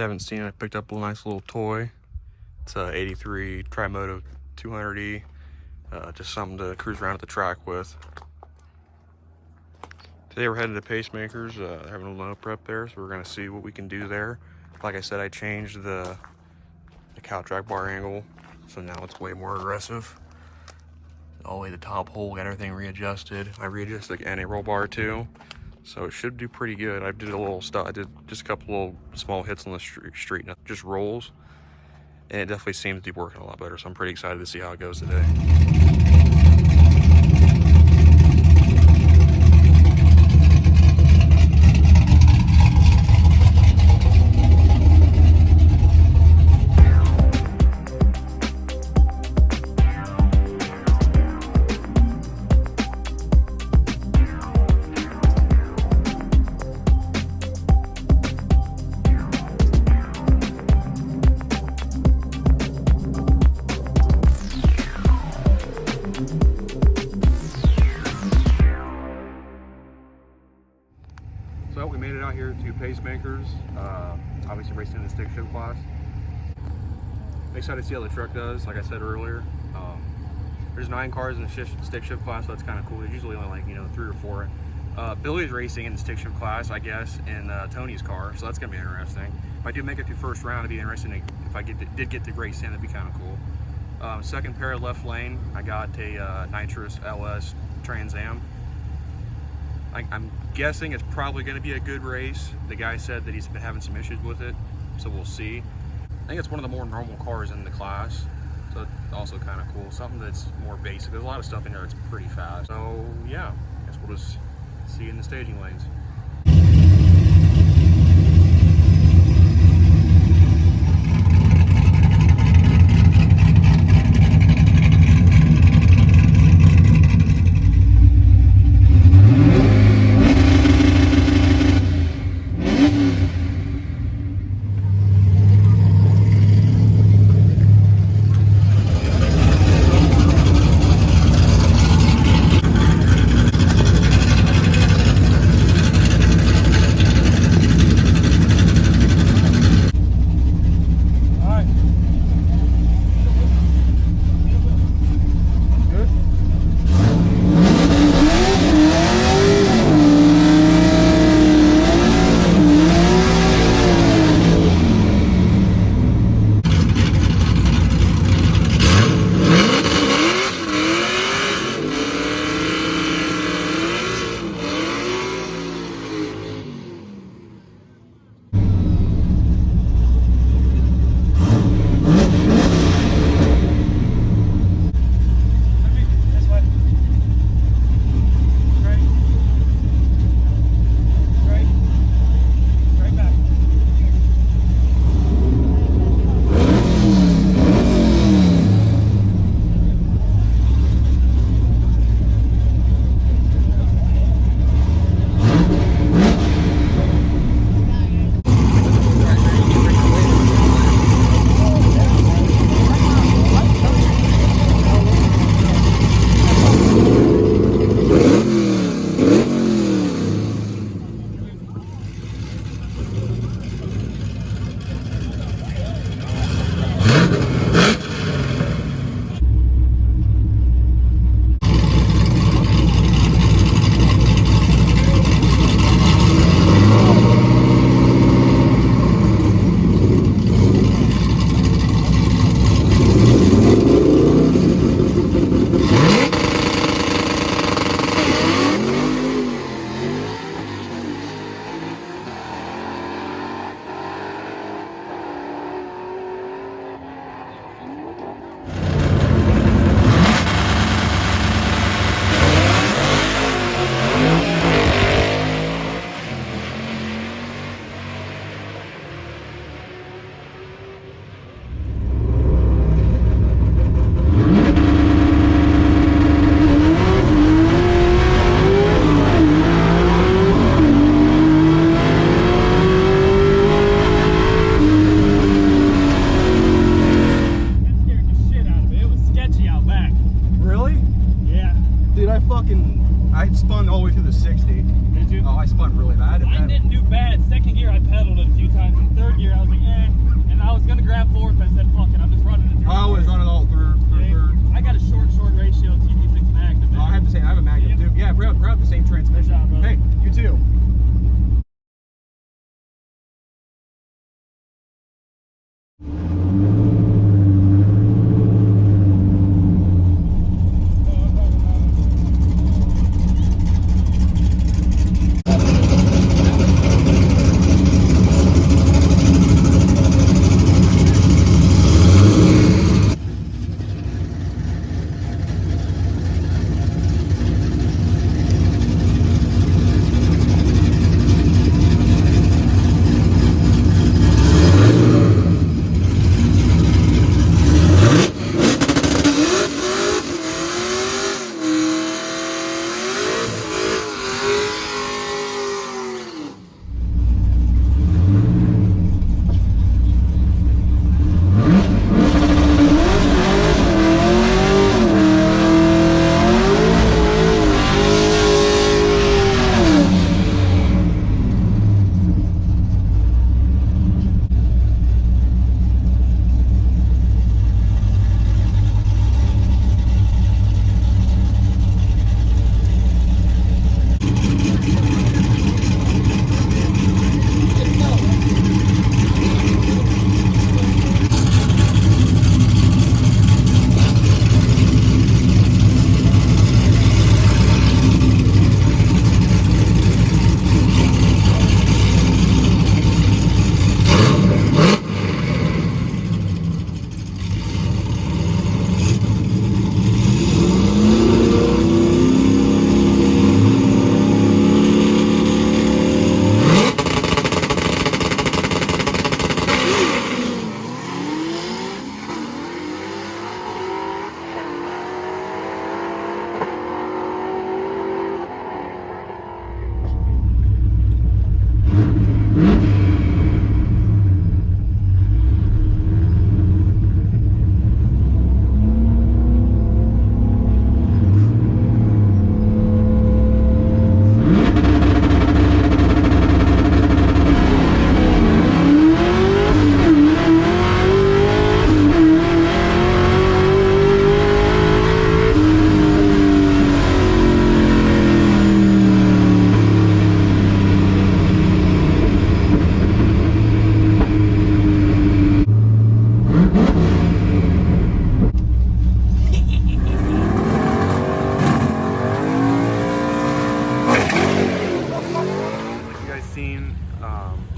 you haven't seen it, I picked up a nice little toy. It's a 83 Tri-Moto 200E. Just something to cruise around at the track with. Today we're heading to Pacemakers, having a little prep there, so we're going to see what we can do there. Like I said, I changed the cow track bar angle, so now it's way more aggressive. All the way to the top hole, got everything readjusted. I readjusted the NA roll bar too, so it should do pretty good. I did a little stuff. I did just a couple little small hits on the street, not just rolls, and it definitely seems to be working a lot better. So I'm pretty excited to see how it goes today. So we made it out here to Pacemakers, obviously racing in the stick shift class. Excited to see how the truck does. Like I said earlier, there's 9 cars in the stick shift class, so that's kind of cool. There's usually only like 3 or 4. Billy's racing in the stick shift class, I guess, in Tony's car, so that's gonna be interesting. If I do make it through first round, it'd be interesting if I did get to race in. That'd be kind of cool. Second pair of left lane, I got a Nitrous LS Trans Am. I'm guessing it's probably going to be a good race. The guy said that he's been having some issues with it, so we'll see. I think it's one of the more normal cars in the class, so it's also kind of cool. Something that's more basic. There's a lot of stuff in there that's pretty fast. So yeah, I guess we'll just see you in the staging lanes. I spun all the way through the 60. Did too. Oh, I spun really bad. Mine didn't do bad. Second gear, I pedaled it a few times. In third gear, I was like, eh. And I was going to grab fourth, but I said, fuck it, I'm just running it through. I always run it all through third. I got a short ratio TD6 Magnum. Oh, I have to say, I have a Magnum too. Yeah, we're out the same transmission. Good job, hey, you too.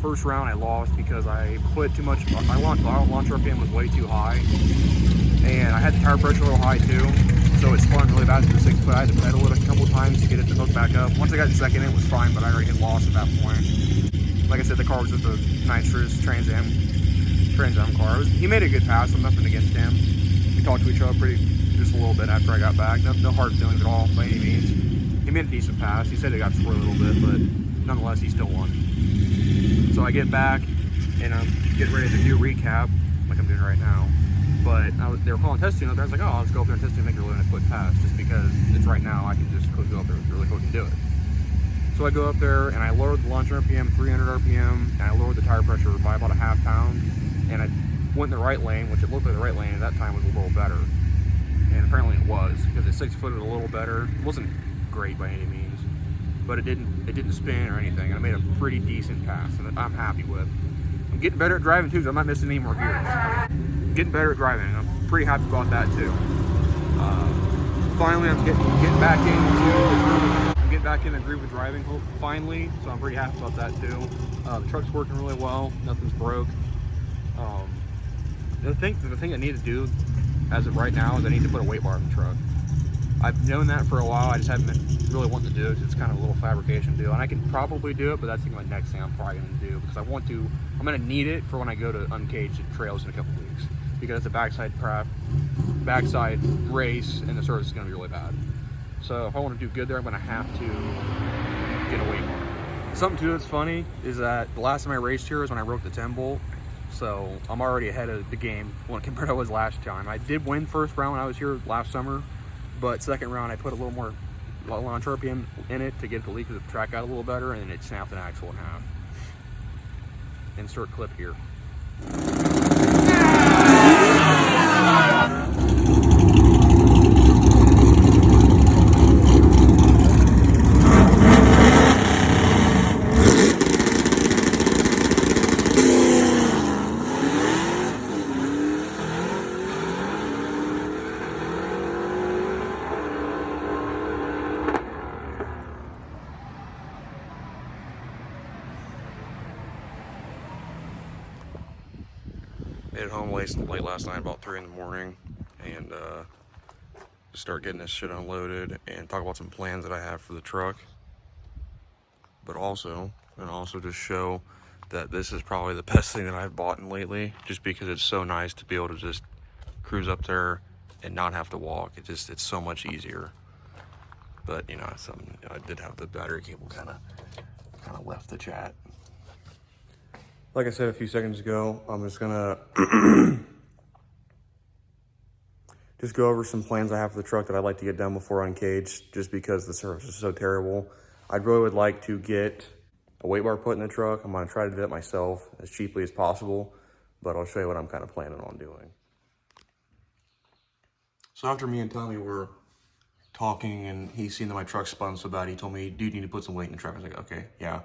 First round I lost because I put too much, my launch RPM was way too high, and I had the tire pressure a little high too, so it spun really bad to the 6 foot. I had to pedal it a couple times to get it to hook back up. Once I got in second, it was fine, but I already had lost at that point. Like I said, the car was just a nitrous Trans Am car. He made a good pass, so nothing against him. We talked to each other just a little bit after I got back. No hard feelings at all by any means. He made a decent pass. He said it got scored a little bit, but nonetheless, he still won. So I get back and I'm getting ready to do recap like I'm doing right now. But they were calling test tune up there. I was like, oh, let's go up there and test tune and make a really nice quick pass, just because it's right now. I can just go up there really quick and do it. So I go up there and I lowered the launch RPM 300 RPM, and I lowered the tire pressure by about a half pound. And I went in the right lane, which it looked like the right lane at that time was a little better. And apparently it was, because it 6 footed a little better. It wasn't great by any means, but it didn't spin or anything. And I made a pretty decent pass, and I'm happy with. I'm getting better at driving too, so I'm not missing any more gears. I'm getting better at driving, and I'm pretty happy about that too. Finally, I'm getting back in the groove of driving, finally. So I'm pretty happy about that too. The truck's working really well. Nothing's broke. The thing I need to do as of right now is I need to put a weight bar in the truck. I've known that for a while. I just haven't been really wanting to do it. It's kind of a little fabrication deal, and I can probably do it, but that's my next thing I'm probably going to do, because I'm going to need it for when I go to uncaged trails in a couple weeks, because it's a backside race, and the service is going to be really bad. So if I want to do good there, I'm going to have to get a weight bar. Something too that's funny is that the last time I raced here was when I broke the 10 bolt. So I'm already ahead of the game compared to I was last time. I did win first round when I was here last summer, but second round I put a little more launch RPM in it to get the leak of the track out a little better, and then it snapped an axle in half. Insert clip here. Made it home late last night, about 3 in the morning, and start getting this shit unloaded and talk about some plans that I have for the truck. But also just show that this is probably the best thing that I've bought in lately, just because it's so nice to be able to just cruise up there and not have to walk. It's so much easier. But you know, I did have the battery cable kind of left the chat. Like I said a few seconds ago, I'm just gonna just go over some plans I have for the truck that I'd like to get done before uncaged, just because the service is so terrible. I really would like to get a weight bar put in the truck. I'm gonna try to do that myself as cheaply as possible, but I'll show you what I'm kind of planning on doing. So after me and Tommy were talking and he seen that my truck spun so bad, he told me, dude, you need to put some weight in the truck. I was like, okay, yeah,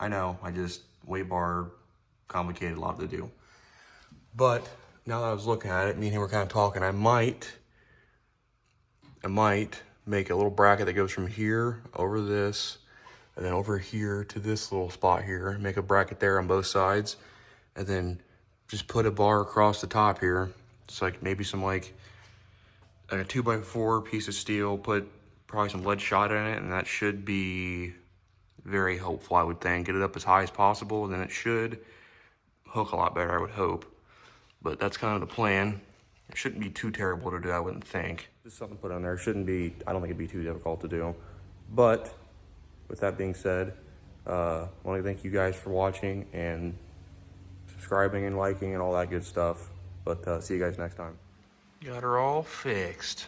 I know. Weight bar, complicated, a lot to do. But now that I was looking at it, me and him were kind of talking, I might make a little bracket that goes from here over this and then over here to this little spot here, make a bracket there on both sides, and then just put a bar across the top here. It's like maybe some like a 2x4 piece of steel, put probably some lead shot in it, and that should be very helpful, I would think. Get it up as high as possible, and then it should hook a lot better, I would hope. But that's kind of the plan. It shouldn't be too terrible to do, I wouldn't think. Just something to put on there. It shouldn't be, I don't think it'd be too difficult to do. But with that being said, I want to thank you guys for watching and subscribing and liking and all that good stuff. But see you guys next time. Got her all fixed.